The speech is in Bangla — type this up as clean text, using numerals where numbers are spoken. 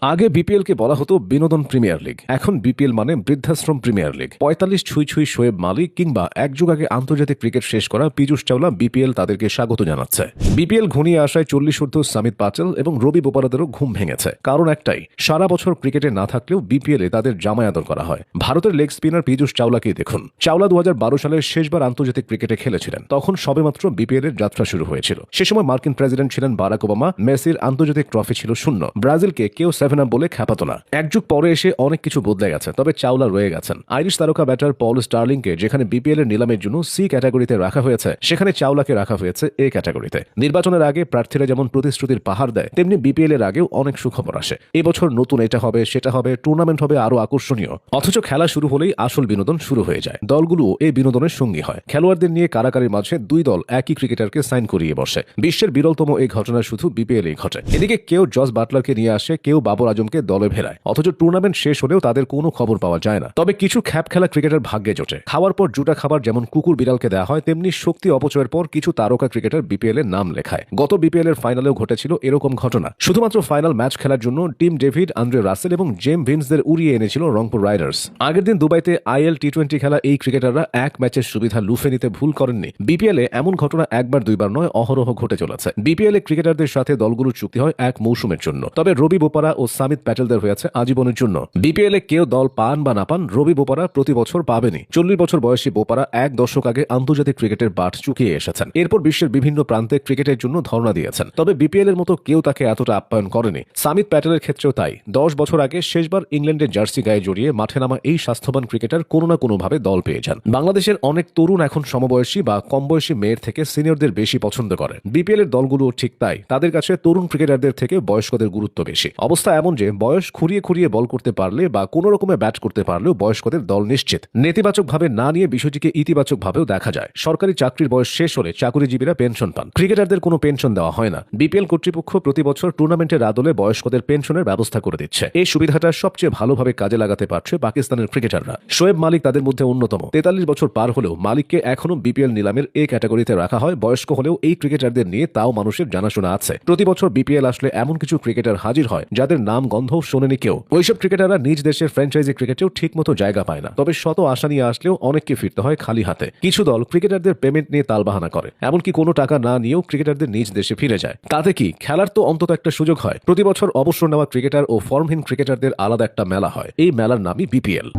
আগে বিপিএল কে বলা হতো বিনোদন প্রিমিয়ার লিগ, এখন বিপিএল মানে বৃদ্ধাশ্রম প্রিমিয়ার লিগ। ৪৫ ছুঁই ছুঁই শোয়েব মালিক কিংবা এক যুগ আগে আন্তর্জাতিক ক্রিকেট শেষ করা পীযূষ চাওলা বিপিএল তাদেরকে স্বাগত জানাচ্ছে। বিপিএল ঘনিয়ে আসায় ৪০ ঊর্ধ্ব সামিত পাটেল এবং রবি বোপারাদেরও ঘুম ভেঙেছে। কারণ একটাই, সারা বছর ক্রিকেটে না থাকলেও বিপিএল এ তাদের জামায় আদর করা হয়। ভারতের লেগ স্পিনার পীযূষ চাওলাকেই দেখুন। চাওলা ২০১২ সালে শেষবার আন্তর্জাতিক ক্রিকেটে খেলেছিলেন, তখন সবেমাত্র বিপিএল এর যাত্রা শুরু হয়েছিল। সে সময় মার্কিন প্রেসিডেন্ট ছিলেন বারাক ওবামা, মেসির আন্তর্জাতিক ট্রফি ছিল শূন্য, ব্রাজিলকে কেউ 7 আপ বলে খ্যাপাত না। এক যুগ পরে এসে অনেক কিছু বদলে গেছে, তবে চাওলা রয়ে গেছেন। আইরিশ তারকা ব্যাটার পল স্টার্লিংকে যেখানে বিপিএল এর নিলামের জন্য সি ক্যাটাগরিতে রাখা হয়েছে, সেখানে চাওলাকে রাখা হয়েছে এ ক্যাটাগরিতে। নির্বাচনের আগে প্রার্থীরা যেমন প্রতিশ্রুতির পাহাড় দেয়, তেমনি বিপিএল এর আগেও অনেক সুখবর আসে। এবছর নতুন এটা হবে সেটা হবে, টুর্নামেন্ট হবে আরো আকর্ষণীয়। অথচ খেলা শুরু হলেই আসল বিনোদন শুরু হয়ে যায়। দলগুলো এই বিনোদনের সঙ্গী হয়। খেলোয়াড়দের নিয়ে কারাকারির মাঝে দুই দল একই ক্রিকেটারকে সাইন করিয়ে বসে। বিশ্বের বিরলতম এই ঘটনা শুধু বিপিএল এই ঘটে। এদিকে কেউ জস বাটলারকে নিয়ে আসে, কেউ বাবর আজমকে দলে ভেড়ায়, অথচ টুর্নামেন্ট শেষ হলেও তাদের কোনো খবর পাওয়া যায় না। তবে কিছু খ্যাপ খেলা ক্রিকেটার ভাগ্যে জোটে। খাওয়ার পর জুটা খাবার যেমন কুকুর বিড়ালকে দেওয়া হয়, তেমনি শক্তি অপচয়ের পর কিছু তারকা ক্রিকেটার বিপিএল এর নাম লেখায়। গত বিপিএল এর ফাইনালেও ঘটেছিল এরকম ঘটনা। শুধুমাত্র ফাইনাল ম্যাচ খেলার জন্য টিম ডেভিড, আন্দ্রে রাসেল এবং জেম ভিন্সদের উড়িয়ে এনেছিল রংপুর রাইডার্স। আগের দিন দুবাইতে আইএল টি20 খেলা এই ক্রিকেটাররা এক ম্যাচের সুবিধা লুফে নিতে ভুল করেননি। বিপিএল এ এমন ঘটনা একবার দুইবার নয়, অহরহ ঘটে চলেছে। বিপিএল এ ক্রিকেটারদের সাথে দলগুলোর চুক্তি হয় এক মৌসুমের জন্য, তবে রবি বোপারা ও সামিত প্যাটেলদের হয়েছে আজীবনের জন্য। বিপিএল এ কেউ দল পান বা না পান, রবি বোপারা প্রতি বছর পাবেনি। ৪০ বছর বয়সী বোপারা এক দশক আগে আন্তর্জাতিক ক্রিকেটের বাট চুকিয়ে এসেছেন। এরপর বিশ্বের বিভিন্ন প্রান্তে ক্রিকেটের জন্য ধর্ণা দিয়েছেন, তবে বিপিএল এর মতো কেউ তাকে এতটা আপ্যায়ন করেনি। সামিত প্যাটেলের ক্ষেত্রেও তাই। ১০ বছর আগে শেষবার ইংল্যান্ডের জার্সি গায়ে জড়িয়ে মাঠে নামা এই স্বাস্থ্যবান ক্রিকেটার কোনো না কোনোভাবে দল পেয়ে যান। বাংলাদেশের অনেক তরুণ এখন সমবয়সী বা কম বয়সী মেয়ের থেকে সিনিয়রদের বেশি পছন্দ করে। বিপিএল এর দলগুলো ঠিক তাই, তাদের কাছে তরুণ ক্রিকেটারদের থেকে বয়স্কদের গুরুত্ব বেশি। অবস্থা এমন যে বয়স খুঁড়িয়ে খুঁড়িয়ে বল করতে পারলে বা কোনো রকমে ব্যাট করতে পারলেও বয়স্কদের দল নিশ্চিত। নেতিবাচকভাবে না নিয়ে বিষয়টিকে ইতিবাচকভাবেও দেখা যায়। সরকারি চাকরির বয়স শেষ হলে চাকরিজীবীরা পেনশন পান, ক্রিকেটারদের কোনো পেনশন দেওয়া হয় না। বিপিএল কর্তৃপক্ষ প্রতি বছর টুর্নামেন্টের আদলে বয়স্কদের পেনশনের ব্যবস্থা করে দিচ্ছে। এই সুবিধাটা সবচেয়ে ভালোভাবে কাজে লাগাতে পারছে পাকিস্তানের ক্রিকেটাররা। শোয়েব মালিক তাদের মধ্যে অন্যতম। ৪৩ বছর পার হলেও মালিককে এখনো বিপিএল নিলামের এ ক্যাটাগরিতে রাখা হয়। বয়স্ক হলেও এই ক্রিকেটারদের নিয়ে তাও মানুষের জানাশোনা আছে। প্রতি বছর বিপিএল আসলে এমন কিছু ক্রিকেটার হাজির হয় যাদের নাম গন্ধও শোনেনি কেউ। ওইসব ক্রিকেটাররা নিজ দেশের ফ্র্যাঞ্চাইজি ক্রিকেটেও ঠিকমতো জায়গা পায় না। তবে শত আশা নিয়ে আসলেও অনেককে ফিরতে হয় খালি হাতে। কিছু দল ক্রিকেটারদের পেমেন্ট নিয়ে তালবাহানা করে, এমনকি কোনো টাকা না নিয়েও ক্রিকেটারদের নিজ দেশে ফিরে যায়। তাতে কি, খেলার তো অন্তত একটা সুযোগ হয়। প্রতি বছর অবসর নেওয়া ক্রিকেটার ও ফর্মহীন ক্রিকেটারদের আলাদা একটা মেলা হয়। এই মেলার নামই বিপিএল।